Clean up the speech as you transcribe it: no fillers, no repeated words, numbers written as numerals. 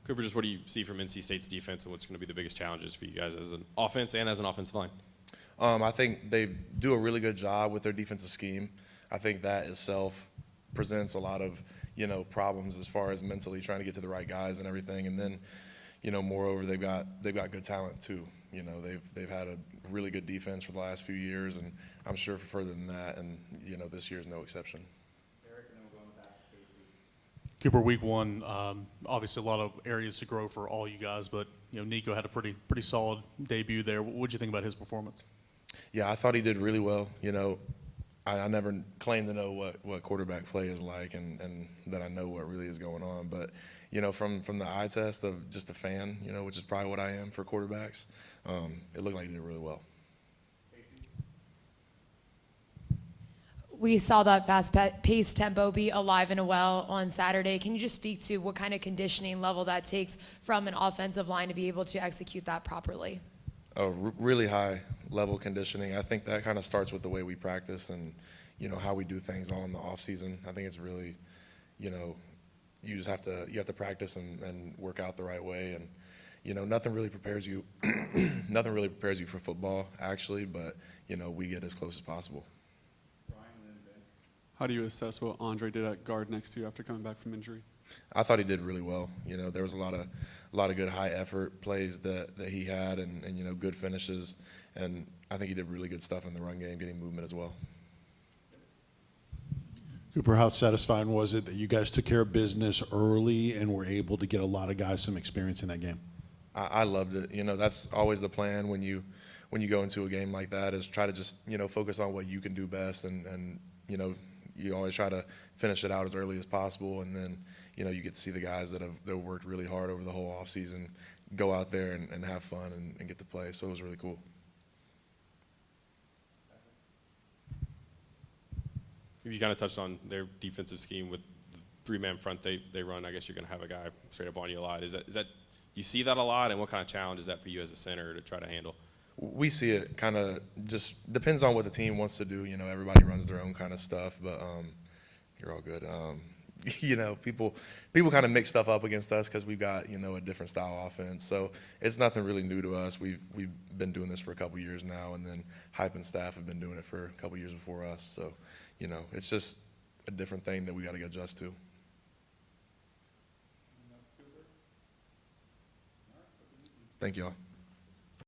Cooper, just what do you see from NC State's defense and what's going to be the biggest challenges for you guys as an offense and as an offensive line? I think they do a really good job with their defensive scheme. I think that itself presents a lot of, problems as far as mentally trying to get to the right guys and everything. And then, moreover, they've got good talent too. They've had a really good defense for the last few years, and I'm sure for further than that. And this year's no exception. Cooper, week one, obviously a lot of areas to grow for all you guys, but Nico had a pretty solid debut there. What did you think about his performance? Yeah, I thought he did really well. I never claim to know what quarterback play is like and that I know what really is going on. But, from the eye test of just a fan, which is probably what I am for quarterbacks, it looked like he did really well. We saw that fast-paced tempo be alive and well on Saturday. Can you just speak to what kind of conditioning level that takes from an offensive line to be able to execute that properly? Really high level conditioning. I think that kind of starts with the way we practice and, how we do things all in the off season. I think it's really, you just have to practice and work out the right way. And, nothing really prepares you, nothing really prepares you for football actually, but, we get as close as possible. How do you assess what Andre did at guard next to you after coming back from injury? I thought he did really well. There was a lot of good high effort plays that he had and good finishes, and I think he did really good stuff in the run game, getting movement as well. Cooper, how satisfying was it that you guys took care of business early and were able to get a lot of guys some experience in that game? I loved it. That's always the plan when you go into a game like that, is try to just focus on what you can do best and you always try to finish it out as early as possible, and then you get to see the guys that have worked really hard over the whole offseason go out there and have fun and get to play. So it was really cool. You kind of touched on their defensive scheme with the three-man front they run. I guess you're going to have a guy straight up on you a lot. Is that you see that a lot, and what kind of challenge is that for you as a center to try to handle? We see it kind of just depends on what the team wants to do. Everybody runs their own kind of stuff, but you're all good. People kind of mix stuff up against us because we've got a different style offense. So it's nothing really new to us. We've been doing this for a couple years now, and then Hype and staff have been doing it for a couple years before us. So it's just a different thing that we got to get adjusted to. Thank you all.